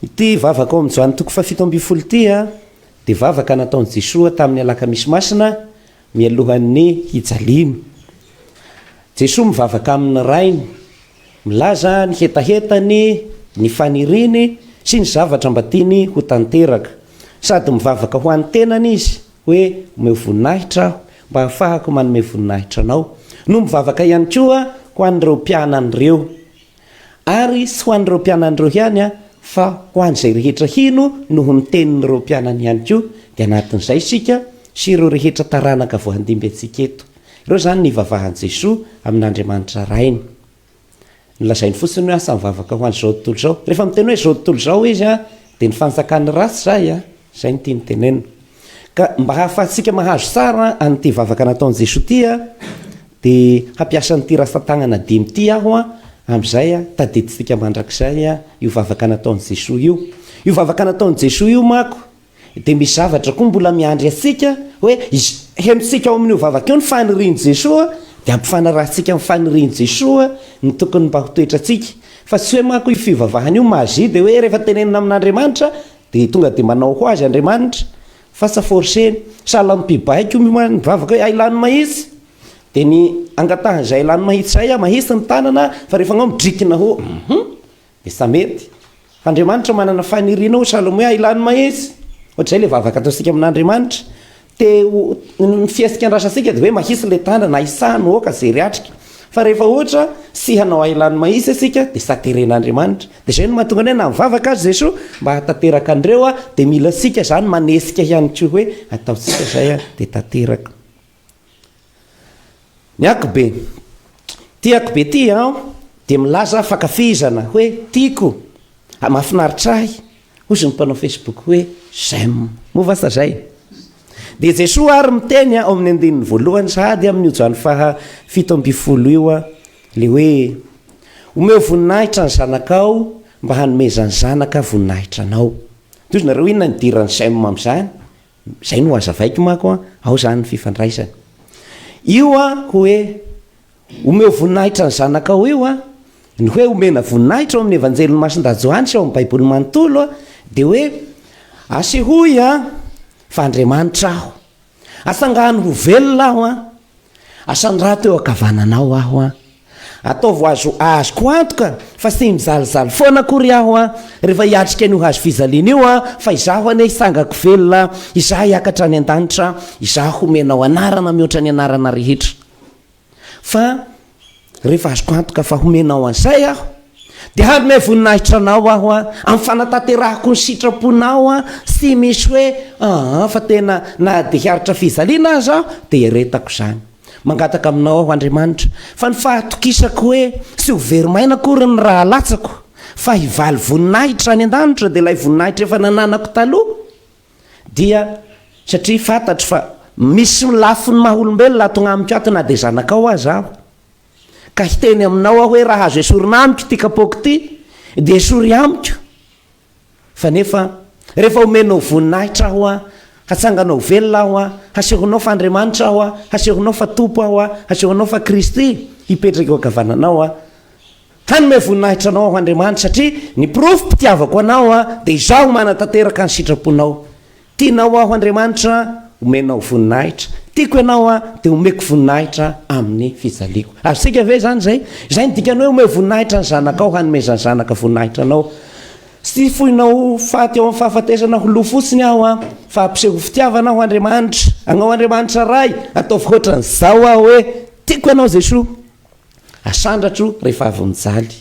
ity vavaka ao amin'izany toko fafito amby folo ity a dia vavaka nataon'i Jesoa tamin'ny alaka misy masina mialohan'ny hijaliny. Jesoa mivavaka amin'ny rainy, milaza ny hetahetany, ny faniriny sy ny zavatra mba tiany ho tanteraka, sady mivavaka ho an'ny tenany izy hoe omeo voninahitra aho mba hafahako manome voninahitra anao, no mivavaka ihany koa ho an'ireo mpianan'ireo, ary sy ho an'ireo mpianan'ireo ihany a fa ho an'izay rehetra hino noho ny tenin'ireo mpianany ihany koa. Dia anatin'izay isika sy ireo rehetra taranaka voandimby antsika eto. Ireo zany ny vavahan'i Jesoa amin'Andriamanitra rainy. Nolazainy fotsiny hoe asa mivavaka ho an'izao tontolo izao. Rehefa miteny hoe izao tontolo izao izy a dia ny fanjakany ratsy zay a, zay ny tiany tenena. Ka mba hahafahantsika mahazo tsara an'ity vavaka nataon'i Jesoa ity a, dia hampiasa n'ity rasa-tagnana dimy ity aho a, amin'izay a tadiditsika mandrakizay a io vavaka nataon'i Jesoa io. Io vavaka nataon'i Jesoa io mako dia misy zavatra koa mbola miandry antsika hoe hemitsika ao amin'io vavaka io ny fanirian'i Jesoa, dia ampifanarahantsika amin'ny fanirian'i Jesoa ny tokony mba ho toetra antsika. Fa tsy hoe mako io fivavahana io mazy dia hoe rehefa tenenina amin'Andriamanitra dia tonga dia manao ho azy Andriamanitra, fa tsy forseny. Sahala mpibaiko mivavaka hoe ailany mahitsy, dia ny angatahan'izay ailany mahitsy zay a mahitsy ny tanana, fa rehefa anao midrikina ho dia sa mety. Andriamanitra manana faniriana ho sahala hoe ailany mahitsy, ohatr'izay le vavaka ataontsika amin'Andriamanitra. Dia ny fiasika andrasasika dia hoe mahitsy le tanana isahany oka zay riatrika, fa rehefa ohatra sy hanao ailany mahitsy asika dia sateren'Andriamanitra. Dia zay no mahatonga hoe na mivavaka azy Jesoa mba hatateraka andreo a, dia mila sika zany manesika ihany koa hoe ataontsika zay a dia tateraka. Ny akobe ty akobe ty a dia milaza fakafizana hoe tiako, mahafinaritra ahy, hozy ny mpanao Facebook hoe j'aime, movasa zay. Dia Jesoa ary miteny ao amin'ny andininy voalohany sady amin'ny ojany faha 17 io a, le hoe omeo voninahitra ny zanakao mba hanomezany zanaka voninahitra anao. Toy nareo inona ny dirany j'aime amin'izany? Zay no hazavaiko mako a, ao zany ny fifandraisany. Io a hoe omeo voninahitra ny zanakao io a, ny hoe omena voninahitra ao amin'ny evanjeliny Masin-dà Johany sy ao amin'ny baiboly manontolo a, dia hoe asehoy a fa Andriamanitra aho, asangahany ho velona aho a, asandrato eo ankavananao aho a, ataovo azoko antoka fa sy mizalizaly foana akory aho a, rehefa hiatrika an'io hazo fizaliana io a, fa izaho ane hisangako velona, izaho hiakatra any an-danitra, izaho homenao anarana mihoatra ny anarana rehetra. Fa rehefa azoko antoka fa homenao an'izay aho, dia hanome voninahitra anao aho a, amin'ny fanatanterahako ny sitraponao a, sy misy hoe fa tena na dia hiaritra fizaliana azy aho dia heretako zany. Mangataka aminao aho Andriamanitra, fa ny fahatokisako hoe sy ho verimaina akory ny raha latsako, fa hivaly voninahitra any an-danitra, dia ilay voninahitra efa nananako taloha. Dia satria fantatro fa misy lafiny maha-olombelona atonga amiko ato na dia zanakao azy aho, ka hiteny aminao aho hoe raha azo esorina amiko ty kapoaka ty dia esory amiko. Fa nefa rehefa omenao voninahitra aho a, hatsanganao velona aho a, hasehonao fa Andriamanitra aho a, hasehonao fa Tompo aho a, hasehonao fa Kristy hipetraka eo ankavananao a, hanome voninahitra anao aho Andriamanitra, satria ny profo mpitiavako anao a, dia izaho manatanteraka ny sitraponao. Tianao aho Andriamanitra, omenao voninahitra, tiako ianao a, dia omeko voninahitra amin'ny fijaliako. Azosika ve zany zay? Zay ny dikany hoe omeo voninahitra ny zanakao, hanomezany zanaka voninahitra anao. Sy foinao faty ao amin'ny fahafatesana ho lo fotsiny aho a, fa ampiseho fitiavana aho Andriamanitra, agnao Andriamanitra ray, ataovy ohatran'izao aho hoe tiako ianao Jesoa, asandratro rehefa avy mijaly.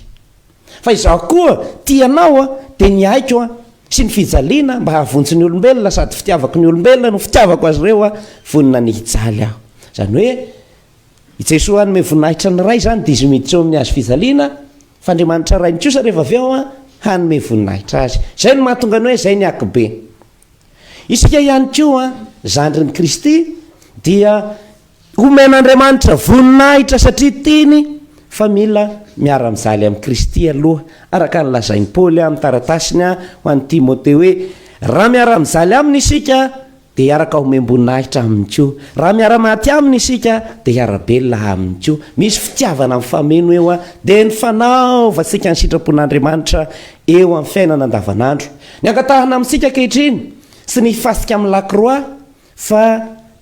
Fa izaho koa tianao a, dia ny aiko a sy ny fijaliana mba hahavontsy ny olombelona, sady fitiavako ny olombelona no fitiavako azy ireo a, vonina ny hijaly aho. Zany hoe i Jesoa hanome voninahitra ny ray zany 10 miditra eo amin'ny azo fijaliana, fa Andriamanitra ray mikosa rehefa avy ao a hanome voninahitra azy. Zay no mahatonga ny hoe zay ny akobe. Isika ihany koa zandrin'i Kristy dia omen'Andriamanitra voninahitra satria tiany, fa mila miara-mijaly amin'ny Kristy aloha, araka ny lazain'i Paoly amin'ny taratasiny ho an'ny Timothée hoe raha miara-mijaly aminy isika de hiaraka homem-boninahitra aminy ko. Raha miara-maty aminy isika de hiara-belona aminy ko. Misy fitiavana amin'ny fameno eo a de ny fanaovasika ny sitrapon'Andriamanitra eo amin'ny fiainana andavanandro. Ny ankatahana amintsika kehitriny sy ny hifasika amin'ny lakroa fa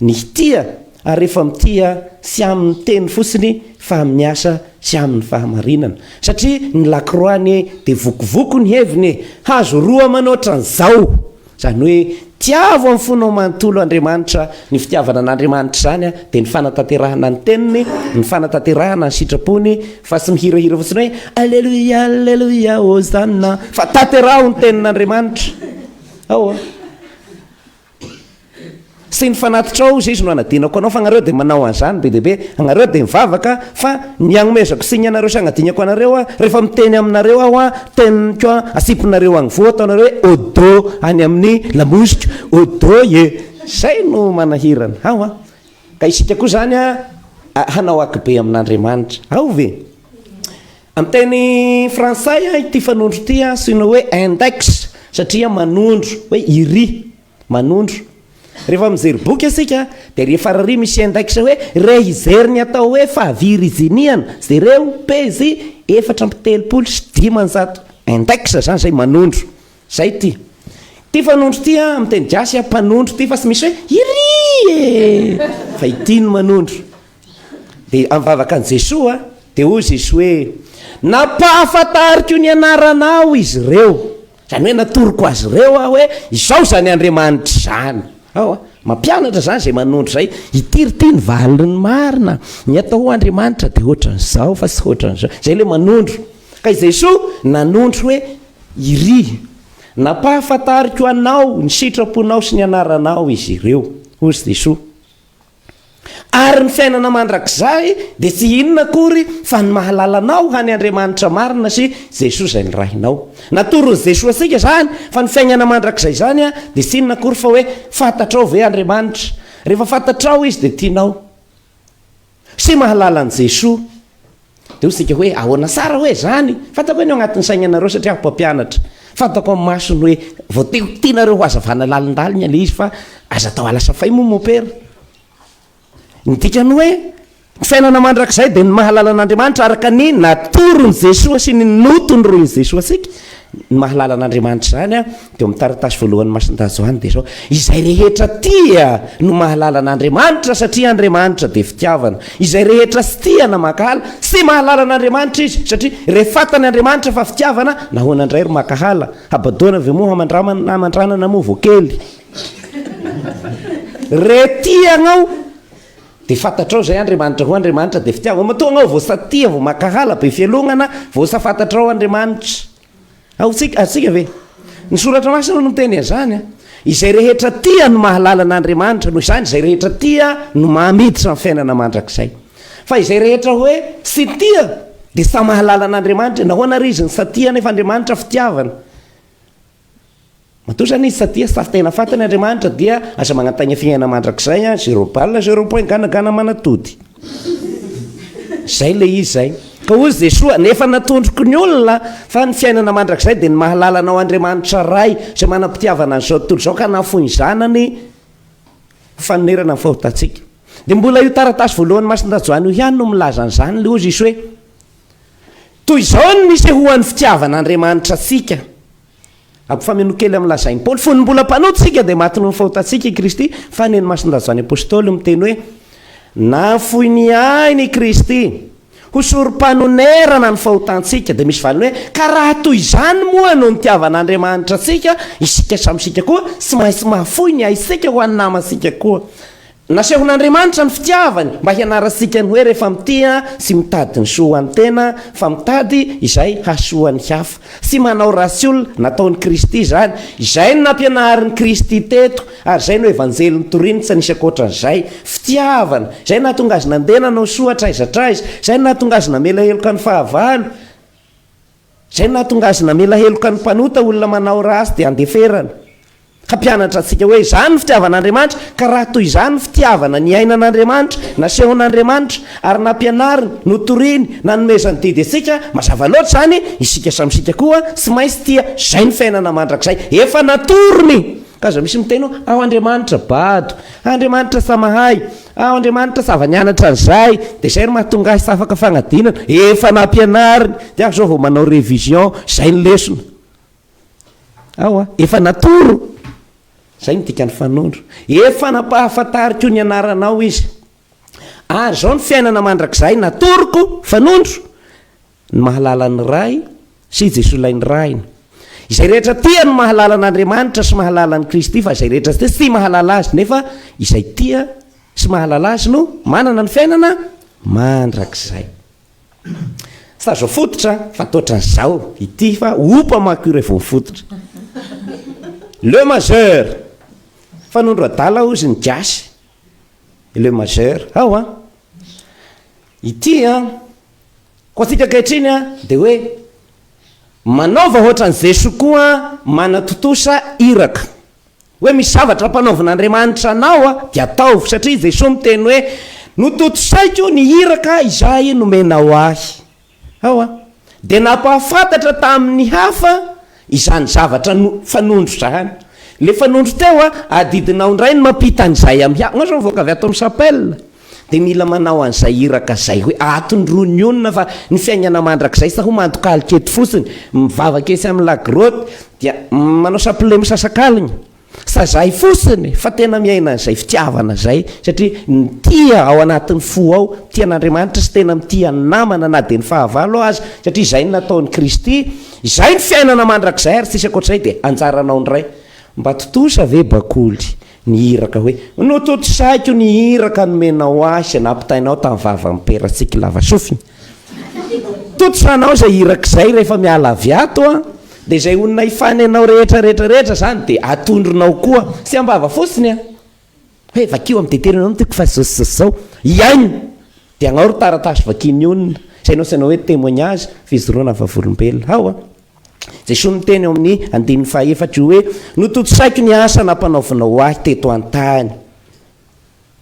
ny hitia ary rehefa mitia sy amin'ny teny fotsiny fa amin'ny asa sy amin'ny fahamarinana. Satria ny lakroany de vokovoko ny heviny hazo roa manoatra an'izao. Zany hoe tiavo amin'ny fona manontolo Andriamanitra ny fitiavana an'Andriamanitra zany a de ny fanatanterahana ny teniny, ny fanatanterahana ny sitrapony, fa sy mihirahira fotsiny hoe alleluia alleluia hosanna, fa tanteraho ny tenin'Andriamanitra. Ao sy ny fanatitra ao zay izy no anadinako anao fa anareo de manao an'izany be deaibe, anareo de mivavaka fa ny agnomezako sy ny anareo sy agnadinako anareo a rehefa miteny aminareo aho a teniniko a asipinareo agny vo ataonareo hoe odo any amin'ny lamozika odo zay no manahirana. Ao a ka isika koa zany a hanao aky be amin'Andriamanitra. Ao ve amin'ny teny fransay a ity fanondro ity a sino hoe index satria manondro hoe iry manondro. Rehefa mijery boky asika de rehefa rary misy index hoe rehizery ny atao hoe fahaviriziniana zereo pezy 4telopolo index zany zay manondro zay ty fanondro ty a amin'ny teny gasy a mpanondro ty fa sy misy hoe iry fa ity ny manondro. De amivavaka an' Jesosy a de hoy Jesosy hoe nampahafantariko ny anaranao izy ireo, zany hoe natoroko azy ireo a hoe izao zany Andriamanitra zany. Ao mampianatra zany zay manondro zay itirity ny valiny marina ny atao Andriamanitra de ohatran'izao fa sy ohatran'izao zay le manondro. Ka Jesosy nanondro hoe iry nampahafantariko anao ny sitraponao sy ny anaranao izy ireo ozy Jesosy. Ary ny fiainana mandrakizay de tsy inona akory fa ny mahalalanao hany Andriamanitra marina sy Jesosy zay ny rahinao. Natoron' Jesosy asika zany fa ny fiainana mandrakizay zany a de tsy inona akory fa hoe fantatrao ve Andriamanitra. Rehefa fantatrao izy de tianao sy mahalala an' Jesosy de sika hoe ahoana sara hoe zany fantako hoe ny agnatin'ny sainanareo satria mpampianatra fantako amin'ny masony hoe vao tianareo ho azavana lalindalina le izy fa aza tao alasa fay moa mopera. Ny dikany hoe fiainana mandrakizay de ny mahalala an'Andriamanitra araka ny natorony Jesosy sy ny notony roy Jesosy asika. Ny mahalala an'Andriamanitra zany a de mitaratasy voalohany masindazo any de zao izay rehetra tia no mahalala an'Andriamanitra satria Andriamanitra de fitiavana. Izay rehetra sy tia na makahala sy mahalala an'Andriamanitra izy satria rehefa fantany Andriamanitra fa fitiavana nahoana indray ry makahala abadoana ve moa amandranana moa voakely re tiagnao de fantatrao zay Andriamanitra ho Andriamanitra de fitiavana matoa gnao vo satia vo makahala be fialongana vo sa fantatrao Andriamanitra. Atsika ve ny soratra masina no teny azany a izay rehetra tia no mahalala an'Andriamanitra noho izany izay rehetra tia no mahamiditra amin'ny fiainana mandrakizay. Fa izay rehetra hoe sy tia de sa mahalala an'Andriamanitra nahoana ry izy ny satia nefa Andriamanitra fitiavana. Matoa zany izy satia sy tena fantany Andriamanitra dia aza magnantagna fiainana mandrakizay a 0 point ganagana manatody zay le izy zay. Ka ozy Jesosy nefa natondroko ny olona fa ny fiainana mandrakizay de ny mahalalanao Andriamanitra ray zay manam-pitiavana an'izao tontolo zao ka nafoiny zanany fanerana ny fahotatsika. De mbola io taratasy voalohany masindajoany io ihany no milaza an'izany le ozy izy hoe toy izao ny nisehoan'ny fitiavan'Andriamanitra atsika. Ampifameno kely amin'lazainy Paoly fony mbola mpanotsika de maty noho ny fahotatsika i Kristy fa neny masindajoany apôstôly miteny hoe nafoiny ainy i Kristy hosorom-panonerana ny fahotantsika de misy valiny hoe ka raha toy izany moa no nitiavan'Andriamanitra atsika isika samysika koa sy maintsy mahafoy ny aisika ho any namasika koa. Nasehon'Andriamanitra ny fitiavany mba hianaratsika ny hoe rehefa mitia sy mitady ny soa any tena fa mitady izay hasoany hafa sy manao rasy olona nataon'ny Kristy zany izay no nampianarin'ny Kristy teto ary zay no evanjely ny toriny tsy nisy akoatran'izay fitiavana zay nahatonga azy nandeha nanao soa traizatraiza zay nahatonga azy namela heloka ny fahavalo zay nahatonga azy namela heloka ny mpanota olona manao rasy de andeferana. Hampianatra atsika hoe izany fitiavan'Andriamanitra ka raha toy izany fitiavana ny ainan'Andriamanitra nasehon'Andriamanitra ary nampianariny notoriny nanomezany didy atsika mazava loatra zany isika samysika koa sy maintsy tia zay ny fiainana mandrakizay efa natorony ka za misy miteny ao Andriamanitra bado, Andriamanitra samahay, ao Andriamanitra sava-nianatra an'izay, de zay no mahatonga azy afaka fagnadinana, efa nampianariny de ako zao vao manao révision zay ny lesona ao efa natoro zay ny dikany fanondro, efa nampahafantariko ny anaranao izy ary zao ny fiainana mandrakizay natoroko fanondro ny mahalala ny ray sy Jesolay ny rainy, izay rehetra tia ny mahalala an'Andriamanitra sy mahalala ny Kristy, fa izay rehetra tsy tia mahalala azy nefa izay tia sy mahalala azy no manana ny fiainana mandrakizay. Tsy tazo fototra fa toatran'izao ity fa opa mako rehefa mifototra. Le majeur fanondro adala ozy ny gasy, le majeur ao ity ko atsika ankehitriny de hoe manaova ohatran'izay sokoa manatotosa iraka, hoe misy zavatra mpanaovan'Andriamanitra anao de ataovy, satria zay so miteny hoe nototosaiko ny iraka izay nomenao ahy ao de napahafantatra tamin'ny hafa izany zavatra fanondro zany, le fanondro teo adidinao indray ny mampita an'izay am'y zao voaka avy ato amin'ny sapelle de mila manao an'izay iraka zay hoe atondrony onona fa ny fiainana mandrakizay sa ho mandokalikety fotsiny mivavakesy amin'ny lagrotte dia manao sapele misasakaliny sa zay fotsiny fa tena miaina an'izay fitiavana zay satria ny tia ao anatin'ny fo ao tian'Andriamanitra sy tena mitia namana na de ny fahavalo azy satria zay ny nataon'ny Kristy, izay ny fiainana mandrakizay ary tsisy akoatr'izay de anjaranao ndray mba totosa ve bakoly ny iraka hoe nototosaiko ny iraka nomenao azy nampitainao tamin'ny vava miperatsiky lava sofiny, totosanao zay irak'izay rehefa miala avy ato de zay onona ifany anao rehetrarehetrarehetra zany de atondronao koa sy ambava fotsiny hoe vakio amin'ny teteranao tiako fa zao iainy de agnao ro taratasy vakiny onona zay nao sanao hoe témoignage fizoroana vavolombelona ao zay so miteny ao amin'ny 14 hoe nototosaiko ny asa nampanaovanao ahy teto an-tany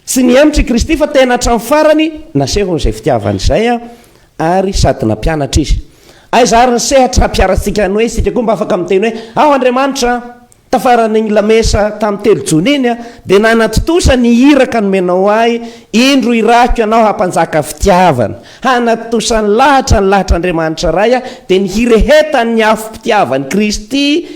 sy ny amitry Kristy fa tena hatramin'ny farany nasehon'izay fitiavan'izay ary sady nampianatra izy aizary ny sehatra hampiaratsika ny hoe sika koa mba afaka miteny hoe ao Andriamanitra tafarany lamesa tamin'ny telo jona iny de nanatotosa ny iraka nomenao ahy indro irako ianao hampanjaka fitiavana, hanatotosa ny lahatra Andriamanitra ray de ny hirehetany ny afo mpitiavany Kristy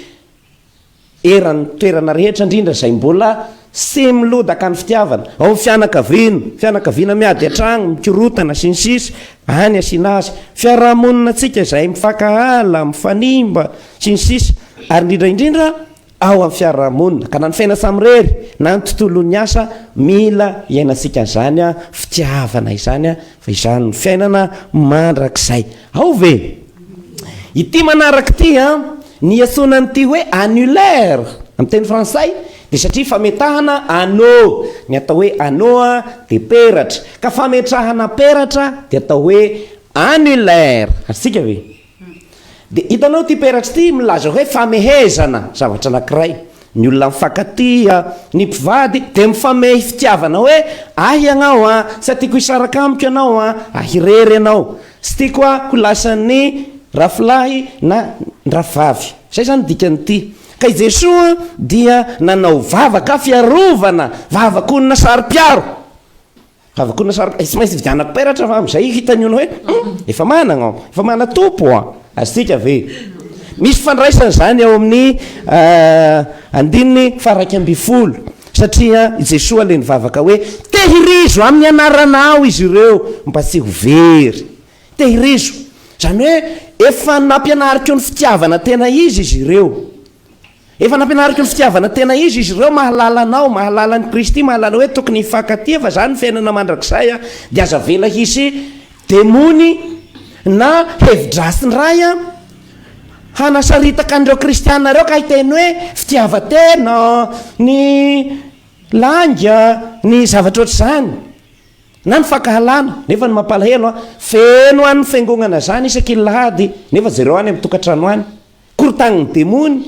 erany toerana rehetra indrindra zay mbola sy milodaka ny fitiavana ao fianakaviana miady atragno mikorotana sy ny sisy any asina azy fiarahamonina tsika zay mifakahala mifanimba sy ny sisy ary indrindraindrindra ao amin'ny fiarahamonina ka na ny fiaina samirery na ny tontolon'ny asa mila iainantsika zany fitiavana izany fa izany fiainana mandrakizay ao ve ity manaraka ity ny atsonan'ity hoe annulaire amin'ny teny frantsay de satria fametahana anneau ny atao hoe anneau de peratra ka fametrahana peratra de atao hoe annulaire atsika ve de hitanao ty peratra ty milaza hoe famehezana zavatra anankiray ny olona mifankatia ny mpivady de mifamehy fitiavana hoe ahy ianao sy tiako hisaraka amiko ianao ahirery ianao sy tiako ho lasan'ny rafilahy na ndravavy zay zany dikan'ity ka i Jesoa dia nanao vavaka fiarovana vavakonina sary-piaro vavakonina sary sy maintsy vidianako peratra fa am'izay hitany ono hoe efa mana tompo azitsika ve misy fandraisana zany ao amin'ny 9:10 satria Jesoa le nivavaka hoe tehirizo amin'ny anaranao izy ireo mba tsy ho very, tehirizo zany hoe efa nampianariko ny fitiavana tena izy ireo, efa nampianariko ny fitiavana tena izy ireo mahalala anao, mahalala ny Kristy, mahalala hoe tokony hifankatia fa zany fiainana mandrakizay de aza vela hisy demony na hevidrasy ny ray hanasaritaka an'ireo kristianareo ka hiteny hoe fitiavatena ny langa ny zavatra ohatr'izany na ny fankahalana nefa ny mampalahelo feno any fiangonana zany isaky lahady nefa zareo any amin'ny tokantrano any korotagny demony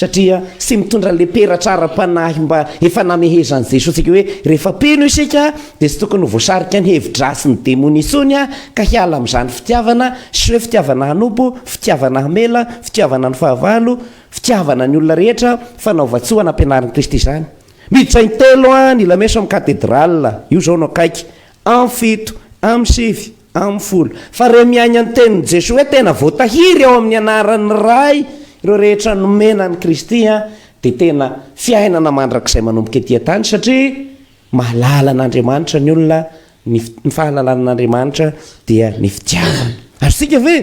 satria sy mitondra le peratsara-panahy mba efa namehezany jesosika hoe rehefa peno isika dia tsy tokony voasarika ny hevidrasy ny demony isony a ka hiala amin'izany fitiavana sy hoe fitiavana hanompo fitiavana hamela fitiavana ny fahavalo fitiavana ny olona rehetra fanaovatsoana ampianarin'i kristy izany miditra intelo a ny lameso amin'ny katedrala io zao no akaiky amin'ny fito amin'ny sivy amin'ny folo fa re miainy any tenin'i jesosy hoe tena voatahiry ao amin'ny anaran'ny ray ireo rehetra nomena ny kristy a dia tena fiainana mandrakizay manomboka etỳ tany satria mahalala an'Andriamanitra ny olona ny fahalalan'Andriamanitra dia ny fitiavana azosika ve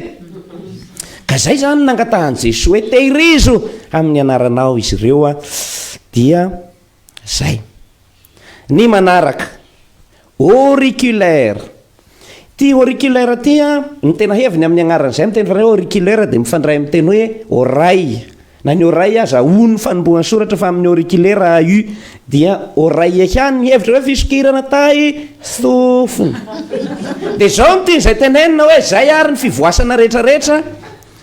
ka zay zany nangatahan' jesosy hoe tehirizo amin'ny anaranao izy ireo a dia zay ny manaraka auriculaire ty auriculaire ty a ny tena heviny amin'ny anaran'izay miteny fa auriculaire dia mifandray amin'ny teny hoe oreille na ny oreille aza ono fanombohan'ny soratra fa amin'ny auriculaire u dia oreille ihany ny hevitra hoe fisokirana tay sofina dia zao nty zay tenenina hoe zay ary ny fivoasana rehetrarehetra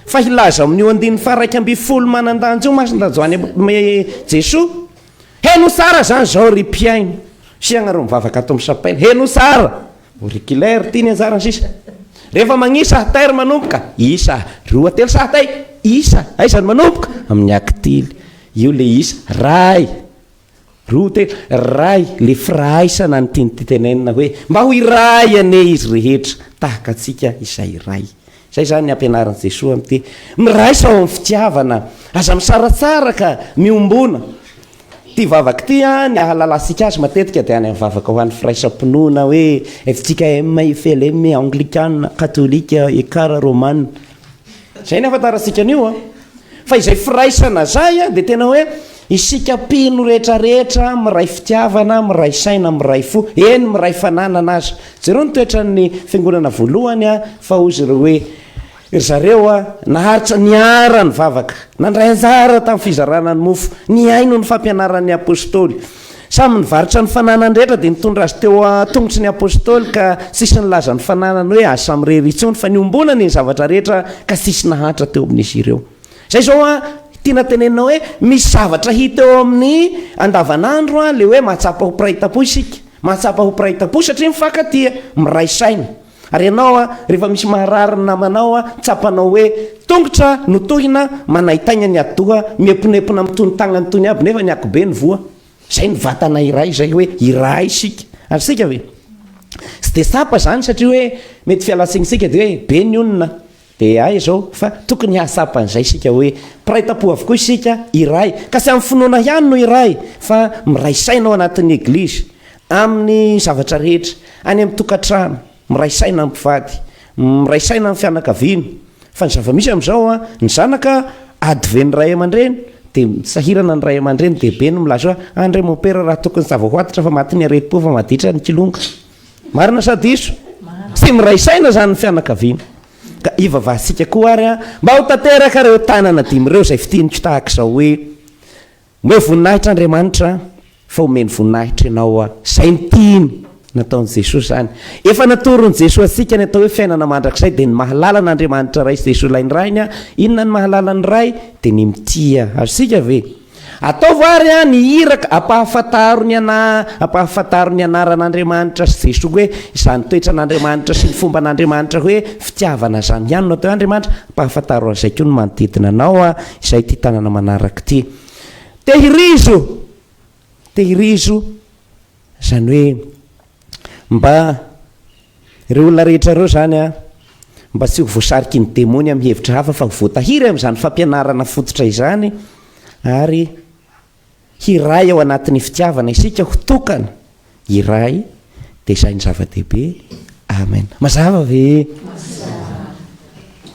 fa hilaza amin'io andiny faraika amby folo manan-danjo io masindajoany jesosy heno sara zany zao ry mpiaino siagna ro mivavaka ato misapaina heno sara auriculaire ty ny anjarany sisa rehefa magnisa taire manomboka isa roa telo sahatay isa aizany manomboka amin'ny akitily io le isa ray roa telo ray le firaisana ny tianytenenina hoe mba ho iray ane izy rehetra tahaka atsika izay ray zay zany ampianaran'i jesosy amty miraisa ao amin'ny fitiavana aza misaratsara ka miombona ty vavaka ty a ny ahalalasika azy matetika dia any amin'ny vavaka ho an'ny firaisam-pinoana hoe efitsika MFLM anglikana katolika ekara romana zay ny afantarantsika an'io a fa izay firaisana zay a dia tena hoe isika pino rehetrarehetra miray fitiavana miray saina miray fo eny miray fananana azy jereo nitoetra ny fiangonana voalohany a fa ozy ireo hoe zareo a naharitra niara ny vavaka nandray anjara tamin'ny fizarana ny mofo ny aino ny fampianaran'ny apôstôly samy nivaritra ny fanananrehetra dia nitondra azy teo tongotry ny apôstôly ka sisy nylaza ny fananany hoe azy samyrerytsony fa niombonany ny zavatra rehetra ka sisy nahantra teo amin'izy ireo zay zao a tiana tenenina hoe misy zavatra hita eo amin'ny andavanandro a le hoe mahatsapa ho piraitam-po isika mahatsapa ho piraitam-po satria mifankatia miray saina ary ianao a rehefa misy maharary ny namanao a tsapanao hoe tongotra notohina manaitaina ny adoha miemponempona mitony tagnany tony aby nefa ny akobe ny voa zay ny vatana iray zay hoe iray isika ary sika ve sy de sapa zany satria hoe mety fialatsignysika dia hoe be ny onona dia ay zao fa tokony hasapan'izay sika hoe piraitam-po avokoa isika iray ka sy amin'ny finoana ihany no iray fa miray saina ao anatin'ny eglizy amin'ny zavatra rehetra any amin'ny tokantrano miray saina amin'ny mpivady miray saina amin'ny fianakaviana fa ny zava-misy amin'izao a ny zanaka adve ny ray aman-dreny dia sahirana ny ray aman-dreny dia be no milaza hoe andre mon père raha tokony zava-hoatitra fa maty ny aretim-po fa maditra ny kilonga marina sady iso sy miray saina zany ny fianakaviana ka ivavahantsika koa ary a mba ho tanteraka reo tanana dimy ireo zay fitianiko tahaka izao hoe hoe voninahitra Andriamanitra fa homeny voninahitra ianao a zay ny tiany nataon'i Jesosy zany efa natorony Jesosy atsika ny atao hoe fiainana mandrakizay dia ny mahalala n'Andriamanitra ray sy Jesosy ilay ny rainy a inona ny mahalala ny ray dia ny mitia azosika ve ataovy ary a ny iraka ampahafantaro ny anaran'Andriamanitra sy Jesosy hoe izany toetra n'Andriamanitra sy ny fomba n'Andriamanitra hoe fitiavana zany ihany no atao hoe Andriamanitra ampahafantaro an'izay koa no manodidina anao a izay ty tanana manaraka ty tehirizo zany hoe mba ireo olona rehetra reo zany a mba tsy ho voasariky ny demony amin'ny hevitra hafa fa voatahiry amin'izany fampianarana fototra izany ary hiray ao anatin'ny fitiavana isika ho tokana iray dia izay ny zava-dehibe amen mazava ve